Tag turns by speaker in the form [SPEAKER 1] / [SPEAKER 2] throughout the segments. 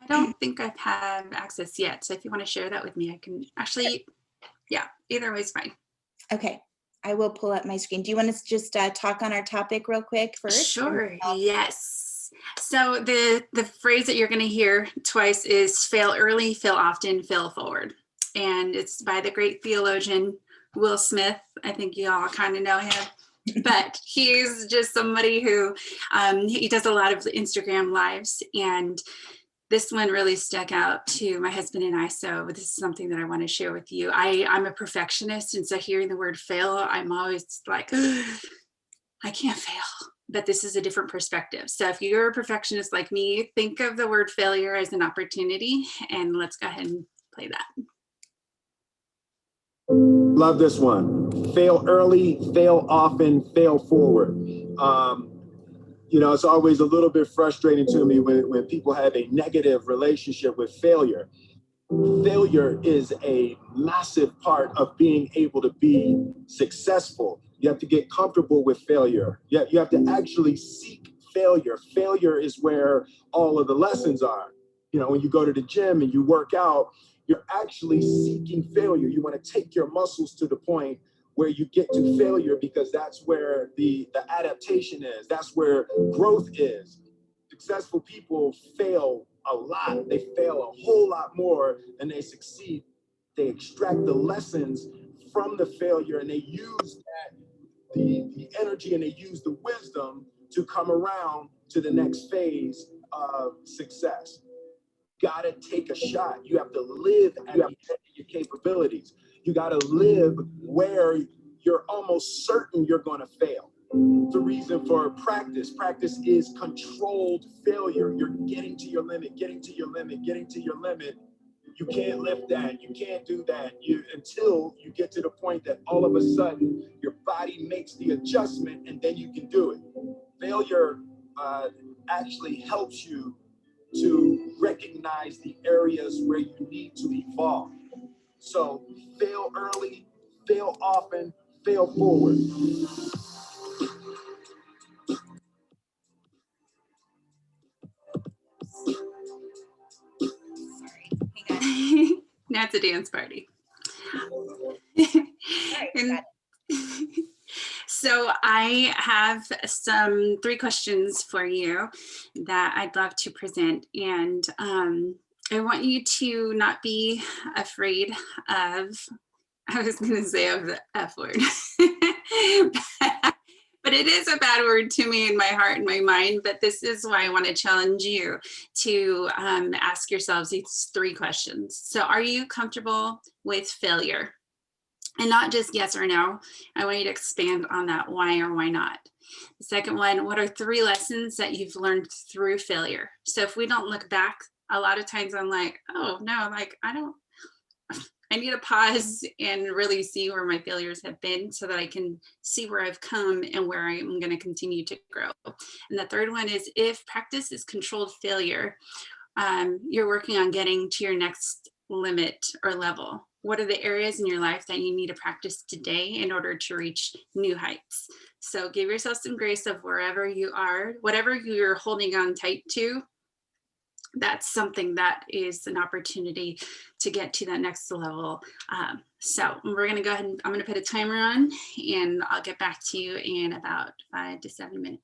[SPEAKER 1] I don't think I've had access yet. So if you want to share that with me, I can actually, yeah, either way is fine.
[SPEAKER 2] Okay, I will pull up my screen. Do you want to just talk on our topic real quick first?
[SPEAKER 1] Sure, yes. So the phrase that you're going to hear twice is fail early, fail often, fail forward. And it's by the great theologian Will Smith. I think you all kind of know him. But he's just somebody who he does a lot of Instagram lives, and this one really stuck out to my husband and I. So this is something that I want to share with you. I'm a perfectionist, and so hearing the word fail, I'm always like, I can't fail. But this is a different perspective. So if you're a perfectionist like me, think of the word failure as an opportunity, and let's go ahead and play that.
[SPEAKER 3] Love this one. Fail early, fail often, fail forward. It's always a little bit frustrating to me when people have a negative relationship with failure. Failure is a massive part of being able to be successful. You have to get comfortable with failure. You have to actually seek failure. Failure is where all of the lessons are. When you go to the gym and you work out, you're actually seeking failure. You want to take your muscles to the point where you get to failure, because that's where the adaptation is. That's where growth is. Successful people fail a lot. They fail a whole lot more than they succeed. They extract the lessons from the failure, and they use that, the energy, and they use the wisdom to come around to the next phase of success. Gotta take a shot. You have to live at the end of your capabilities. You gotta live where you're almost certain you're gonna fail. The reason for practice. Practice is controlled failure. You're getting to your limit, getting to your limit, getting to your limit. You can't lift that. You can't do that until you get to the point that all of a sudden your body makes the adjustment, and then you can do it. Failure actually helps you to recognize the areas where you need to evolve. So fail early, fail often, fail forward.
[SPEAKER 1] Now it's a dance party. And so I have three questions for you that I'd love to present. And I want you to not be afraid of, I was going to say of the F word, but it is a bad word to me in my heart and my mind. But this is why I want to challenge you to ask yourselves these three questions. So are you comfortable with failure? And not just yes or no. I want you to expand on that why or why not. The second one, what are three lessons that you've learned through failure? So if we don't look back, a lot of times I'm like, oh no, like I need to pause and really see where my failures have been so that I can see where I've come and where I'm going to continue to grow. And the third one is, if practice is controlled failure, you're working on getting to your next limit or level. What are the areas in your life that you need to practice today in order to reach new heights? So give yourself some grace of wherever you are, whatever you're holding on tight to, that's something that is an opportunity to get to that next level. So we're going to go ahead and I'm going to put a timer on, and I'll get back to you in about 5 to 7 minutes.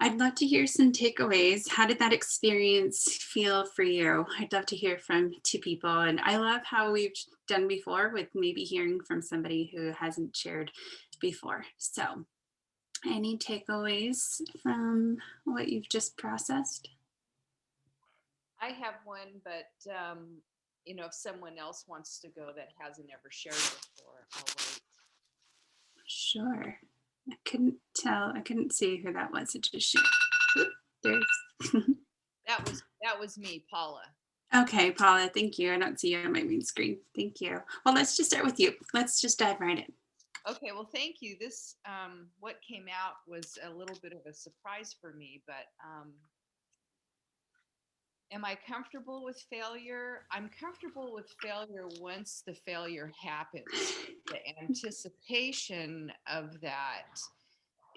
[SPEAKER 1] I'd love to hear some takeaways. How did that experience feel for you? I'd love to hear from two people. And I love how we've done before with maybe hearing from somebody who hasn't shared before. So any takeaways from what you've just processed?
[SPEAKER 4] I have one, but if someone else wants to go that hasn't ever shared before, I'll wait.
[SPEAKER 1] Sure. I couldn't tell. I couldn't see who that was. It just shared. Oop, there's.
[SPEAKER 4] That was me, Paula.
[SPEAKER 1] Okay, Paula, thank you. I don't see you on my main screen. Thank you. Well, let's just start with you. Let's just dive right in.
[SPEAKER 4] Okay, well, thank you. This, what came out was a little bit of a surprise for me, but am I comfortable with failure? I'm comfortable with failure once the failure happens. The anticipation of that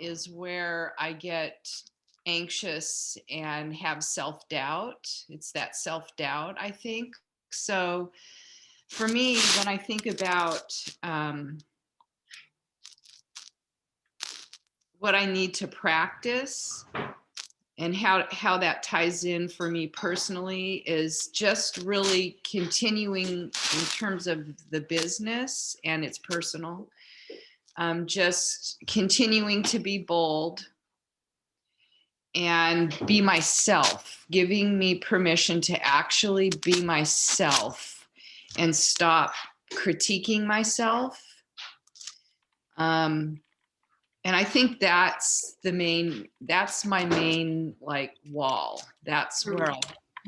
[SPEAKER 4] is where I get anxious and have self-doubt. It's that self-doubt, I think. So for me, when I think about what I need to practice and how that ties in for me personally is just really continuing in terms of the business, and it's personal. Just continuing to be bold and be myself, giving me permission to actually be myself and stop critiquing myself. And I think that's my main like wall. That's where I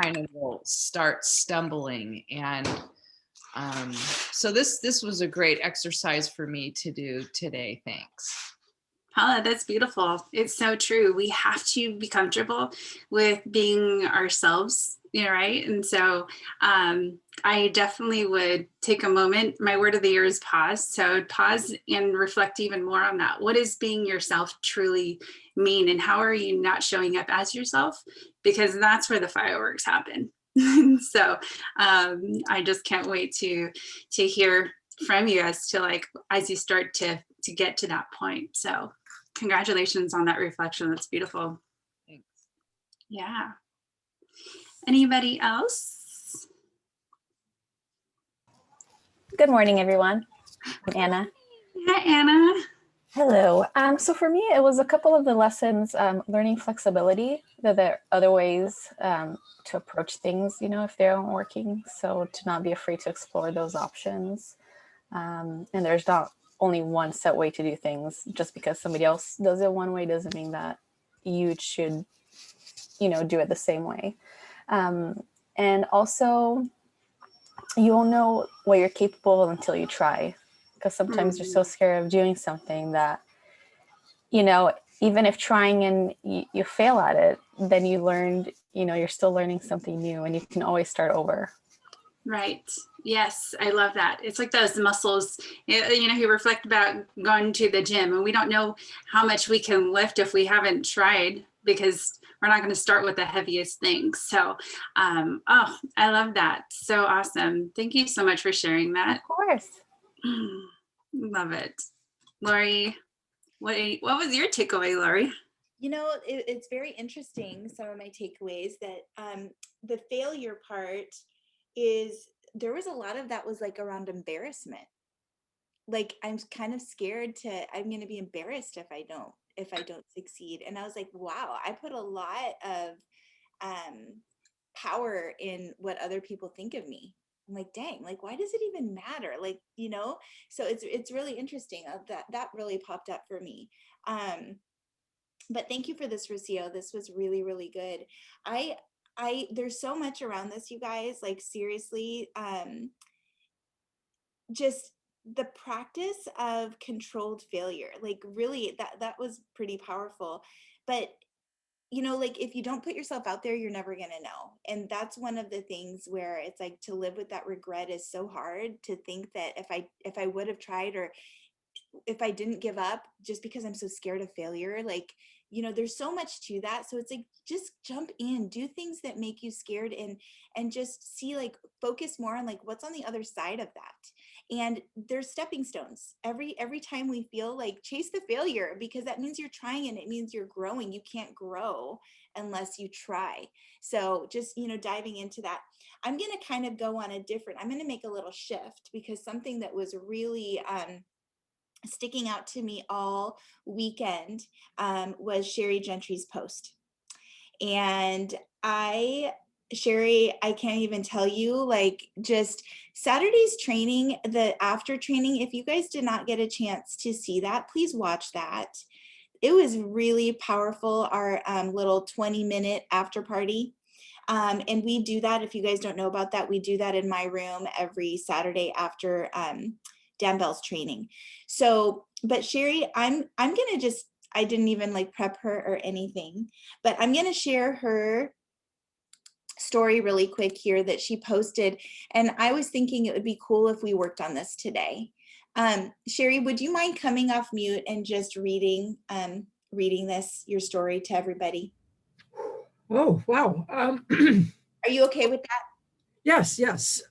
[SPEAKER 4] kind of will start stumbling. And so this was a great exercise for me to do today. Thanks.
[SPEAKER 1] Paula, that's beautiful. It's so true. We have to be comfortable with being ourselves, right? And so I definitely would take a moment. My word of the year is pause. So pause and reflect even more on that. What does being yourself truly mean? And how are you not showing up as yourself? Because that's where the fireworks happen. So I just can't wait to hear from you as you start to get to that point. So congratulations on that reflection. That's beautiful.
[SPEAKER 4] Thanks.
[SPEAKER 1] Yeah. Anybody else?
[SPEAKER 5] Good morning, everyone. I'm Anna.
[SPEAKER 1] Hi, Anna.
[SPEAKER 5] Hello. So for me, it was a couple of the lessons, learning flexibility, that there are other ways to approach things, if they aren't working. So to not be afraid to explore those options. And there's not only one set way to do things. Just because somebody else does it one way doesn't mean that you should, do it the same way. And also, you won't know what you're capable of until you try. Because sometimes you're so scared of doing something that, even if trying and you fail at it, then you learned, you're still learning something new and you can always start over.
[SPEAKER 1] Right. Yes, I love that. It's like those muscles, you reflect about going to the gym, and we don't know how much we can lift if we haven't tried, because we're not going to start with the heaviest things. So, I love that. So awesome. Thank you so much for sharing that.
[SPEAKER 5] Of course.
[SPEAKER 1] Love it. Lori, what was your takeaway, Lori?
[SPEAKER 2] It's very interesting, some of my takeaways, that the failure part is, there was a lot of that was like around embarrassment. Like, I'm kind of scared I'm going to be embarrassed if I don't succeed. And I was like, wow, I put a lot of power in what other people think of me. I'm like, dang, like, why does it even matter? Like, so it's really interesting. That really popped up for me. But thank you for this, Rocio. This was really, really good. There's so much around this, you guys, like, seriously, just the practice of controlled failure, like, really, that was pretty powerful. But like, if you don't put yourself out there, you're never going to know. And that's one of the things where it's like, to live with that regret is so hard. To think that if I would have tried, or if I didn't give up, just because I'm so scared of failure, like, there's so much to that. So it's like, just jump in, do things that make you scared, and just see, like, focus more on like what's on the other side of that. And there's stepping stones. Every time we feel like, chase the failure, because that means you're trying and it means you're growing. You can't grow unless you try. So just, diving into that, I'm going to kind of go on I'm going to make a little shift, because something that was really sticking out to me all weekend was Sheri Gentry's post. And Sheri, I can't even tell you, like, just Saturday's training, the after training, if you guys did not get a chance to see that, please watch that. It was really powerful, our little 20-minute after party. And we do that, if you guys don't know about that, we do that in my room every Saturday after Dan Bell's training. So, but Sheri, I'm gonna just, I didn't even like prep her or anything, but I'm gonna share her story really quick here that she posted. And I was thinking it would be cool if we worked on this today. Sheri, would you mind coming off mute and just reading your story to everybody?
[SPEAKER 6] Oh, wow.
[SPEAKER 2] Are you okay with that?
[SPEAKER 6] Yes.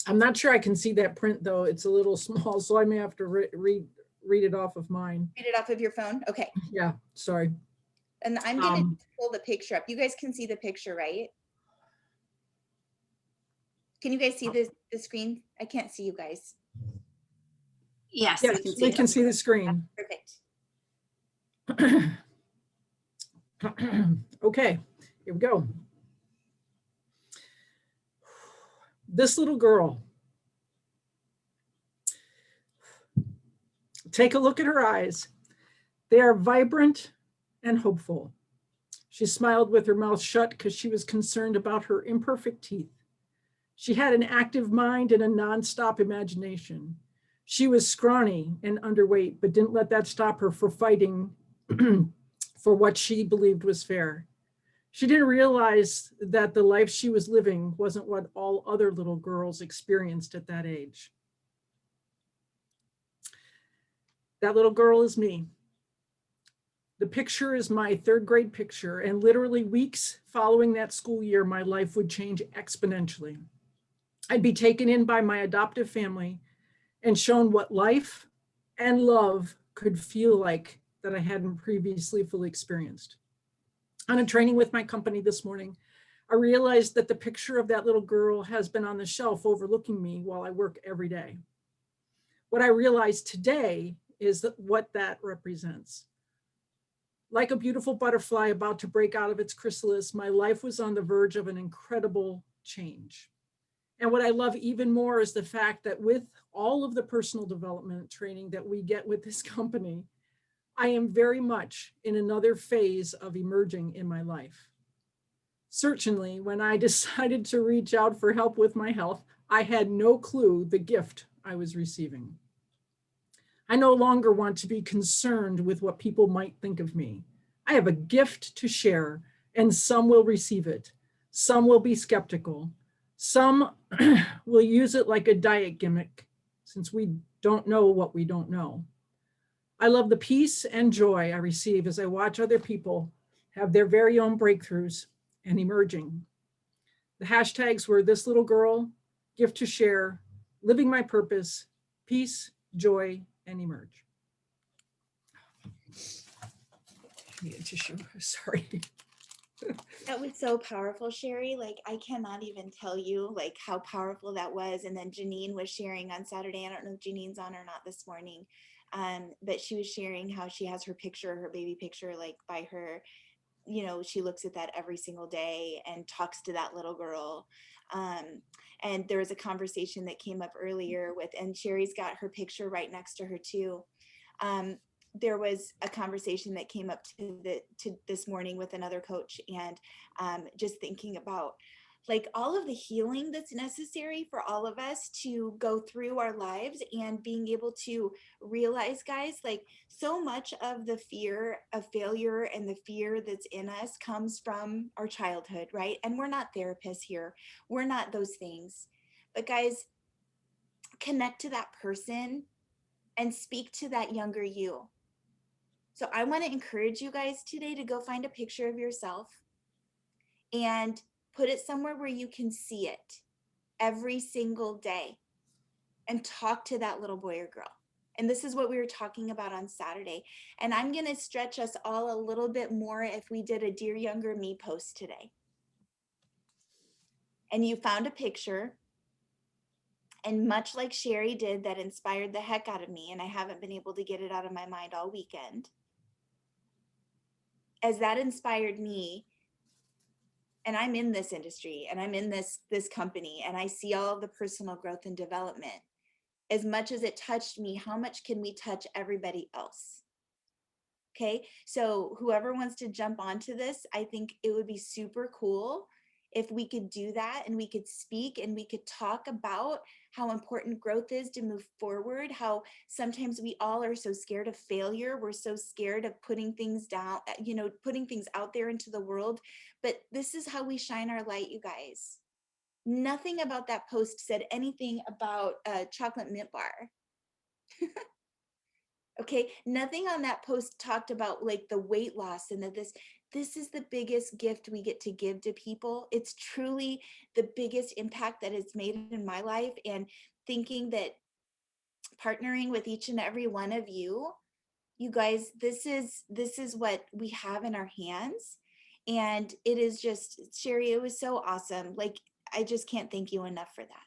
[SPEAKER 6] I'm not sure I can see that print though. It's a little small, so I may have to read it off of mine.
[SPEAKER 2] Read it off of your phone? Okay.
[SPEAKER 6] Yeah, sorry.
[SPEAKER 2] And I'm going to pull the picture up. You guys can see the picture, right? Can you guys see the screen? I can't see you guys.
[SPEAKER 1] Yes,
[SPEAKER 6] Yes, we can see the screen.
[SPEAKER 2] Perfect.
[SPEAKER 6] Okay, here we go. This little girl. Take a look at her eyes. They are vibrant and hopeful. She smiled with her mouth shut because she was concerned about her imperfect teeth. She had an active mind and a nonstop imagination. She was scrawny and underweight, but didn't let that stop her for fighting for what she believed was fair. She didn't realize that the life she was living wasn't what all other little girls experienced at that age. That little girl is me. The picture is my third grade picture, and literally weeks following that school year, my life would change exponentially. I'd be taken in by my adoptive family and shown what life and love could feel like that I hadn't previously fully experienced. On a training with my company this morning, I realized that the picture of that little girl has been on the shelf overlooking me while I work every day. What I realized today is that what that represents. Like a beautiful butterfly about to break out of its chrysalis, my life was on the verge of an incredible change. And what I love even more is the fact that with all of the personal development training that we get with this company, I am very much in another phase of emerging in my life. Certainly, when I decided to reach out for help with my health, I had no clue the gift I was receiving. I no longer want to be concerned with what people might think of me. I have a gift to share, and some will receive it. Some will be skeptical. Some will use it like a diet gimmick, since we don't know what we don't know. I love the peace and joy I receive as I watch other people have their very own breakthroughs and emerging. The hashtags were this little girl, gift to share, living my purpose, peace, joy, and emerge. I need a tissue, sorry.
[SPEAKER 2] That was so powerful, Sheri. Like, I cannot even tell you like how powerful that was. And then Janine was sharing on Saturday. I don't know if Janine's on or not this morning, but she was sharing how she has her picture, her baby picture, like by her, she looks at that every single day and talks to that little girl. And there was a conversation that came up earlier and Sheri's got her picture right next to her too. There was a conversation that came up to this morning with another coach, and just thinking about like all of the healing that's necessary for all of us to go through our lives, and being able to realize, guys, like so much of the fear of failure and the fear that's in us comes from our childhood, right? And we're not therapists here. We're not those things. But guys, connect to that person and speak to that younger you. So I want to encourage you guys today to go find a picture of yourself and put it somewhere where you can see it. every single day and talk to that little boy or girl. And this is what we were talking about on Saturday. And I'm going to stretch us all a little bit more if we did a Dear Younger Me post today. And you found a picture, and much like Sheri did, that inspired the heck out of me, and I haven't been able to get it out of my mind all weekend. As that inspired me, and I'm in this industry and I'm in this company, and I see all of the personal growth and development. As much as it touched me, how much can we touch everybody else? Okay, so whoever wants to jump onto this, I think it would be super cool if we could do that, and we could speak and we could talk about how important growth is to move forward, how sometimes we all are so scared of failure. We're so scared of putting things down, putting things out there into the world. But this is how we shine our light, you guys. Nothing about that post said anything about a chocolate mint bar. Okay, nothing on that post talked about like the weight loss and this is the biggest gift we get to give to people. It's truly the biggest impact that it's made in my life, and thinking that partnering with each and every one of you guys, this is what we have in our hands. And it is just, Sheri, it was so awesome. Like, I just can't thank you enough for that.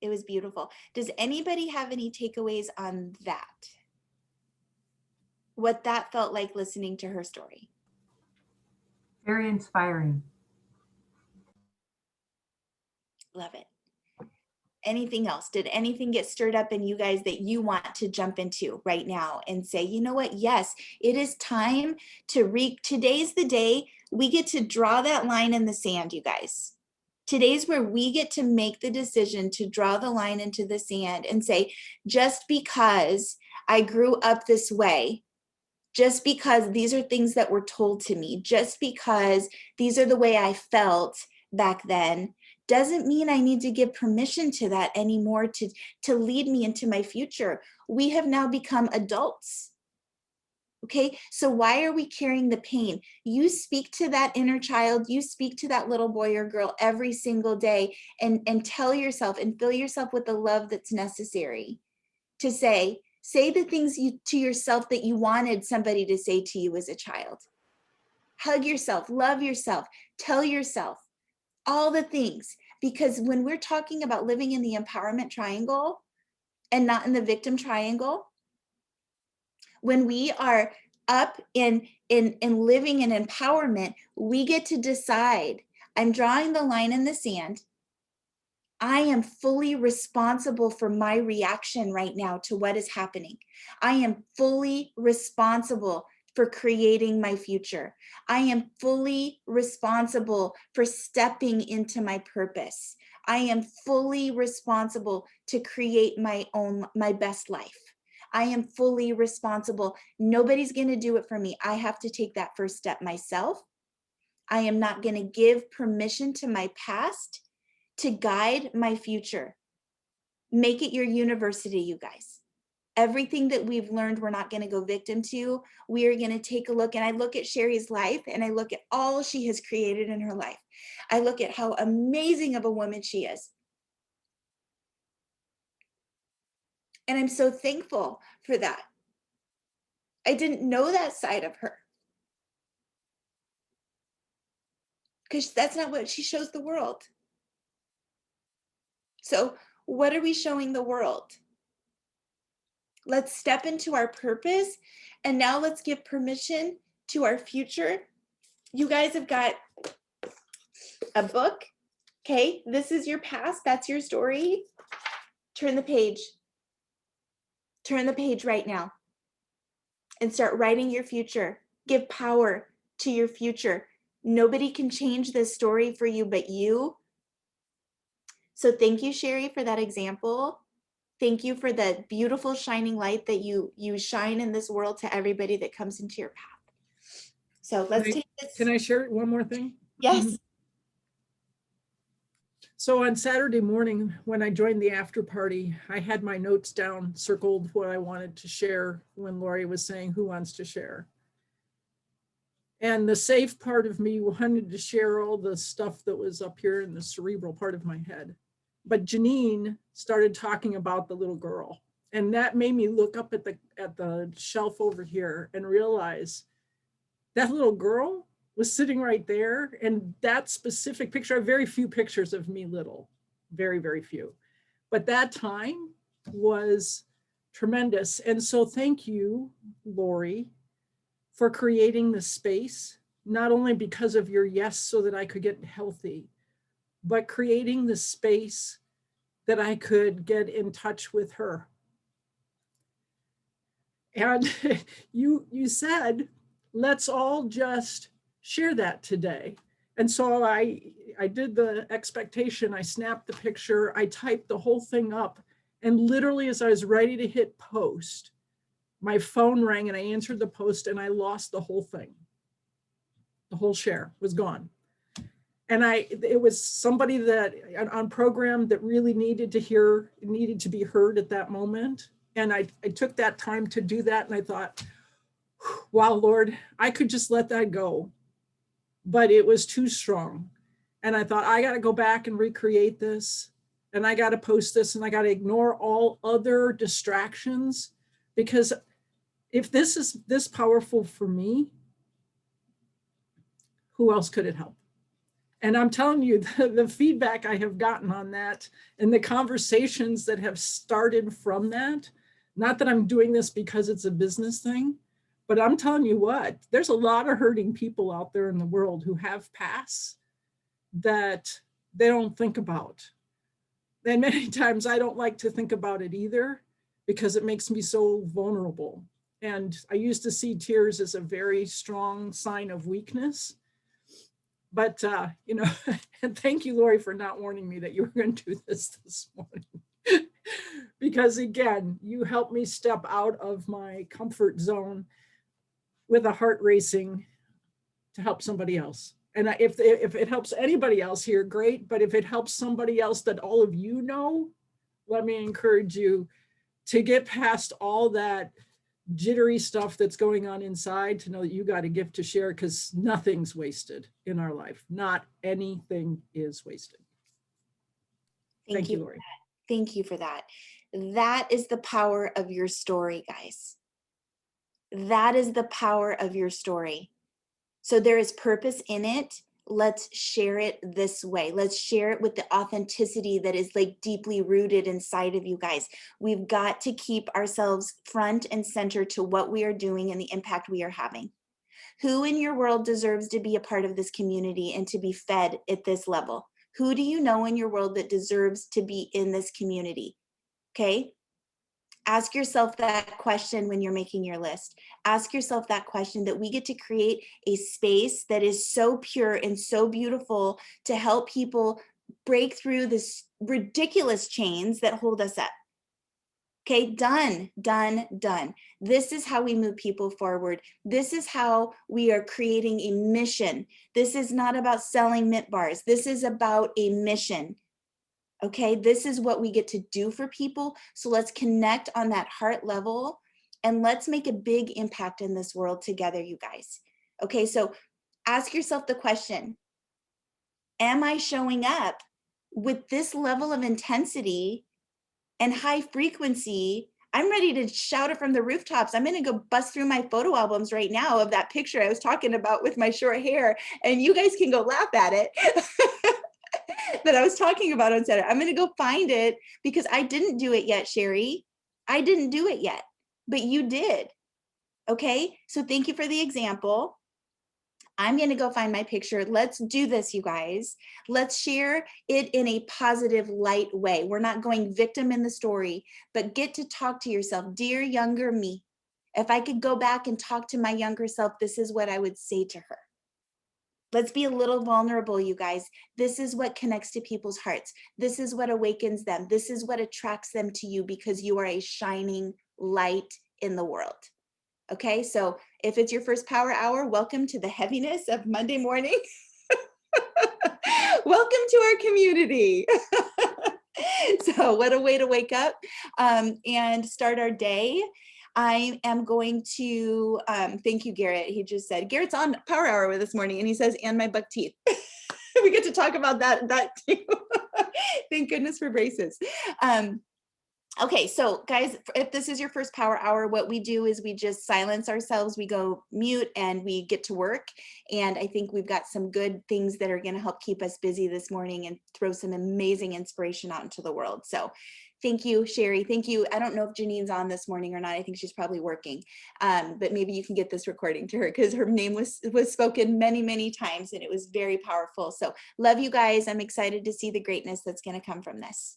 [SPEAKER 2] It was beautiful. Does anybody have any takeaways on that? What that felt like listening to her story?
[SPEAKER 7] Very inspiring.
[SPEAKER 2] Love it. Anything else? Did anything get stirred up in you guys that you want to jump into right now and say, you know what? Yes, it is time to today's the day we get to draw that line in the sand, you guys. Today's where we get to make the decision to draw the line into the sand and say, just because I grew up this way, just because these are things that were told to me, just because these are the way I felt back then, doesn't mean I need to give permission to that anymore to lead me into my future. We have now become adults. Okay, so why are we carrying the pain? You speak to that inner child, you speak to that little boy or girl every single day, and tell yourself and fill yourself with the love that's necessary to say the things to yourself that you wanted somebody to say to you as a child. Hug yourself, love yourself, tell yourself all the things, because when we're talking about living in the empowerment triangle and not in the victim triangle, when we are up in living in empowerment, we get to decide, I'm drawing the line in the sand. I am fully responsible for my reaction right now to what is happening. I am fully responsible for creating my future. I am fully responsible for stepping into my purpose. I am fully responsible to create my best life. I am fully responsible. Nobody's going to do it for me. I have to take that first step myself. I am not going to give permission to my past to guide my future. Make it your university, you guys. Everything that we've learned, we're not going to go victim to. We are going to take a look, and I look at Sheri's life, and I look at all she has created in her life. I look at how amazing of a woman she is. And I'm so thankful for that. I didn't know that side of her, because that's not what she shows the world. So what are we showing the world? Let's step into our purpose, and now let's give permission to our future. You guys have got a book. Okay, this is your past. That's your story. Turn the page. Turn the page right now and start writing your future. Give power to your future. Nobody can change this story for you but you. So thank you, Sheri, for that example. Thank you for the beautiful shining light that you shine in this world to everybody that comes into your path. So let's take this.
[SPEAKER 6] Can I share one more thing?
[SPEAKER 2] Yes.
[SPEAKER 6] So on Saturday morning, when I joined the after party, I had my notes down, circled what I wanted to share when Lori was saying, who wants to share? And the safe part of me wanted to share all the stuff that was up here in the cerebral part of my head. but Janine started talking about the little girl. And that made me look up at the shelf over here and realize that little girl was sitting right there. And that specific picture, I have very few pictures of me little, very, very few. But that time was tremendous. And so thank you, Lori, for creating the space, not only because of your yes so that I could get healthy, but creating the space that I could get in touch with her. And you said, let's all just share that today. And so I did the expectation, I snapped the picture, I typed the whole thing up, and literally as I was ready to hit post, my phone rang and I answered the post and I lost the whole thing. The whole share was gone. And it was somebody that on program that really needed to be heard at that moment. And I took that time to do that. And I thought, wow, Lord, I could just let that go, but it was too strong. And I thought, I got to go back and recreate this. And I got to post this and I got to ignore all other distractions, because if this is this powerful for me, who else could it help? And I'm telling you, the feedback I have gotten on that and the conversations that have started from that, not that I'm doing this because it's a business thing, but I'm telling you what, there's a lot of hurting people out there in the world who have past that they don't think about. And many times I don't like to think about it either, because it makes me so vulnerable. And I used to see tears as a very strong sign of weakness. But, and thank you, Lori, for not warning me that you were going to do this morning. Because again, you helped me step out of my comfort zone with a heart racing to help somebody else. And if it helps anybody else here, great. But if it helps somebody else that all of you know, let me encourage you to get past all that jittery stuff that's going on inside, to know that you got a gift to share, because nothing's wasted in our life. Not anything is wasted. Thank you, Lori.
[SPEAKER 2] Thank you for that. That is the power of your story, guys. That is the power of your story. So there is purpose in it. Let's share it this way. Let's share it with the authenticity that is like deeply rooted inside of you guys. We've got to keep ourselves front and center to what we are doing and the impact we are having. Who in your world deserves to be a part of this community and to be fed at this level? Who do you know in your world that deserves to be in this community? Okay. Ask yourself that question when you're making your list. Ask yourself that question, that we get to create a space that is so pure and so beautiful to help people break through this ridiculous chains that hold us up. Okay, done. This is how we move people forward. This is how we are creating a mission. This is not about selling mint bars. This is about a mission. Okay, this is what we get to do for people. So let's connect on that heart level and let's make a big impact in this world together, you guys. Okay, so ask yourself the question, am I showing up with this level of intensity and high frequency? I'm ready to shout it from the rooftops. I'm going to go bust through my photo albums right now of that picture I was talking about with my short hair, and you guys can go laugh at it. That I was talking about on Saturday. I'm going to go find it, because I didn't do it yet, Sheri. I didn't do it yet, but you did. Okay, so thank you for the example. I'm going to go find my picture. Let's do this, you guys. Let's share it in a positive, light way. We're not going victim in the story, but get to talk to yourself. Dear younger me, if I could go back and talk to my younger self, this is what I would say to her. Let's be a little vulnerable, you guys. This is what connects to people's hearts. This is what awakens them. This is what attracts them to you, because you are a shining light in the world. Okay, so if it's your first power hour, welcome to the heaviness of Monday morning. Welcome to our community. So what a way to wake up and start our day. I am going to, thank you, Garrett. He just said, Garrett's on Power Hour with this morning, and he says, and my buck teeth. We get to talk about that too. Thank goodness for braces. Okay, so guys, if this is your first power hour, what we do is we just silence ourselves, we go mute, and we get to work. And I think we've got some good things that are going to help keep us busy this morning and throw some amazing inspiration out into the world. So thank you, Sheri. Thank you. I don't know if Janine's on this morning or not. I think she's probably working, but maybe you can get this recording to her, because her name was spoken many, many times and it was very powerful. So love you guys. I'm excited to see the greatness that's going to come from this.